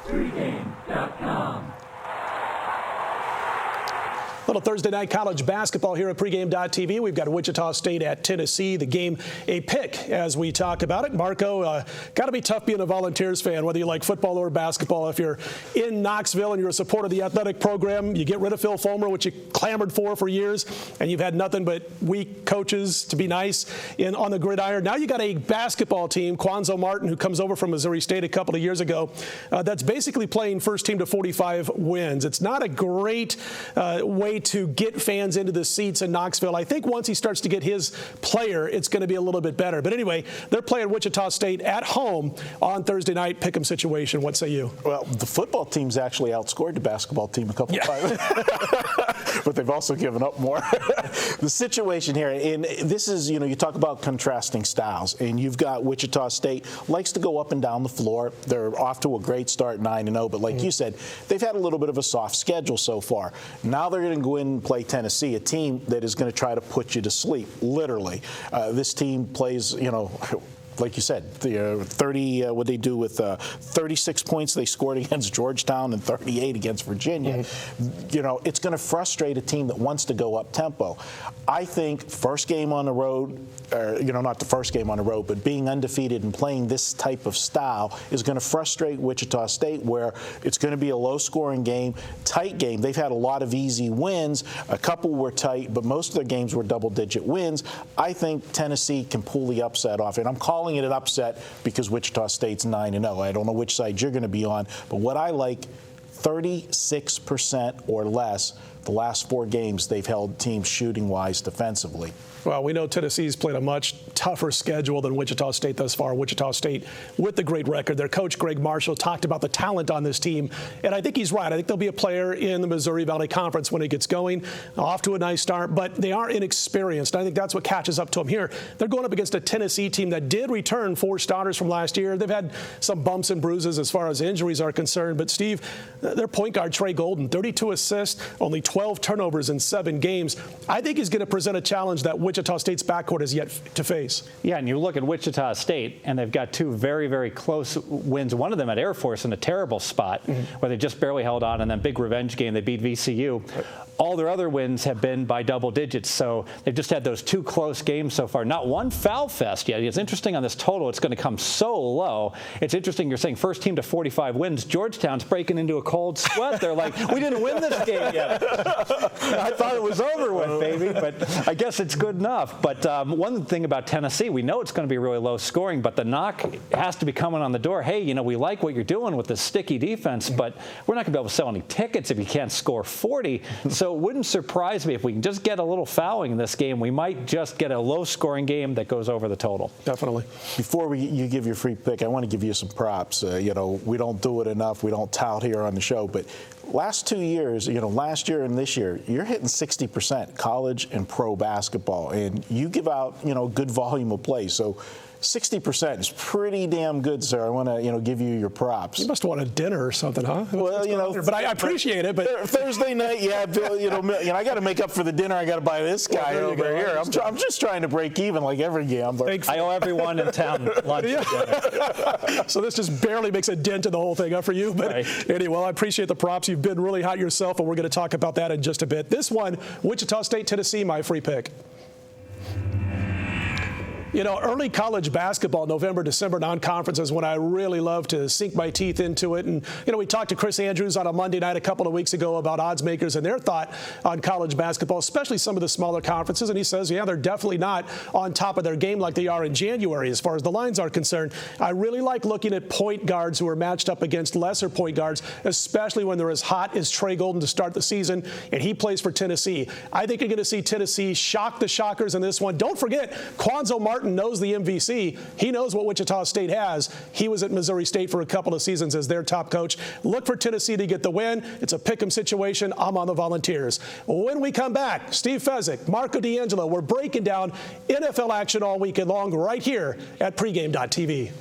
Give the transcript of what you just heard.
pregame.com. Little Thursday night college basketball here at pregame.tv. We've got Wichita State at Tennessee. The game a pick as we talk about it. Marco, got to be tough being a Volunteers fan, whether you like football or basketball. If you're in Knoxville and you're a supporter of the athletic program, you get rid of Phil Fulmer, which you clamored for years, and you've had nothing but weak coaches to be nice on the gridiron. Now you got a basketball team, Quanzo Martin, who comes over from Missouri State a couple of years ago, that's basically playing first team to 45 wins. It's not a great way to get fans into the seats in Knoxville. I think once he starts to get his player, it's going to be a little bit better. But anyway, they're playing Wichita State at home on Thursday night. Pick'em situation. What say you? Well, the football team's actually outscored the basketball team a couple of times. But they've also given up more. The situation here, and this is, you talk about contrasting styles, and you've got Wichita State likes to go up and down the floor. They're off to a great start, 9-0, but like you said, they've had a little bit of a soft schedule so far. Now they're going to go in and play Tennessee, a team that is going to try to put you to sleep, literally. This team plays, like you said, the 36 points they scored against Georgetown and 38 against Virginia. It's going to frustrate a team that wants to go up tempo. I think first game on the road, or, not the first game on the road, but being undefeated and playing this type of style is going to frustrate Wichita State, where it's going to be a low-scoring game, tight game. They've had a lot of easy wins. A couple were tight, but most of their games were double-digit wins. I think Tennessee can pull the upset off, and I'm calling it an upset because Wichita State's 9-0. I don't know which side you're going to be on, but what I like, 36% or less the last 4 games they've held teams shooting-wise defensively. Well, we know Tennessee's played a much tougher schedule than Wichita State thus far. Wichita State with the great record. Their coach, Greg Marshall, talked about the talent on this team, and I think he's right. I think there'll be a player in the Missouri Valley Conference when it gets going. Off to a nice start, but they are inexperienced. I think that's what catches up to them here. They're going up against a Tennessee team that did return 4 starters from last year. They've had some bumps and bruises as far as injuries are concerned, but Steve, their point guard, Trey Golden, 32 assists, only 12 turnovers in 7 games. I think he's going to present a challenge that Wichita State's backcourt has yet to face. Yeah, and you look at Wichita State, and they've got 2 very, very close wins. One of them at Air Force in a terrible spot, where they just barely held on, and then big revenge game, they beat VCU. All their other wins have been by double digits, so they've just had those 2 close games so far. Not one foul fest yet. It's interesting on this total. It's going to come so low. It's interesting you're saying first team to 45 wins. Georgetown's breaking into a cold sweat. They're like, we didn't win this game yet. I thought it was over with, baby, but I guess it's good enough. But one thing about Tennessee, we know it's going to be really low scoring, but the knock has to be coming on the door. Hey, we like what you're doing with this sticky defense, but we're not going to be able to sell any tickets if you can't score 40. So it wouldn't surprise me if we can just get a little fouling in this game. We might just get a low-scoring game that goes over the total. Definitely. Before you give your free pick, I want to give you some props. We don't do it enough. We don't tout here on the show, but last 2 years, last year and this year, you're hitting 60% college and pro basketball, and you give out, good volume of play. So 60% is pretty damn good, sir. I want to, give you your props. You must want a dinner or something, huh? Well, but I appreciate it. But Thursday night, yeah, Bill, I got to make up for the dinner. I got to buy this guy over here. I'm just trying to break even like every gambler. I owe everyone in town lunch. So this just barely makes a dent in the whole thing up for you. But anyway, I appreciate the props. You've been really hot yourself, and we're going to talk about that in just a bit. This one, Wichita State, Tennessee, my free pick. Early college basketball, November, December, non-conference is when I really love to sink my teeth into it. And, we talked to Chris Andrews on a Monday night a couple of weeks ago about odds makers and their thought on college basketball, especially some of the smaller conferences. And he says, they're definitely not on top of their game like they are in January as far as the lines are concerned. I really like looking at point guards who are matched up against lesser point guards, especially when they're as hot as Trey Golden to start the season, and he plays for Tennessee. I think you're going to see Tennessee shock the Shockers in this one. Don't forget, Quanzo Martin knows the MVC. He knows what Wichita State has. He was at Missouri State for a couple of seasons as their top coach. Look for Tennessee to get the win. It's a pick'em situation. I'm on the Volunteers. When we come back, Steve Fezzik, Marco D'Angelo, we're breaking down NFL action all weekend long right here at pregame.tv.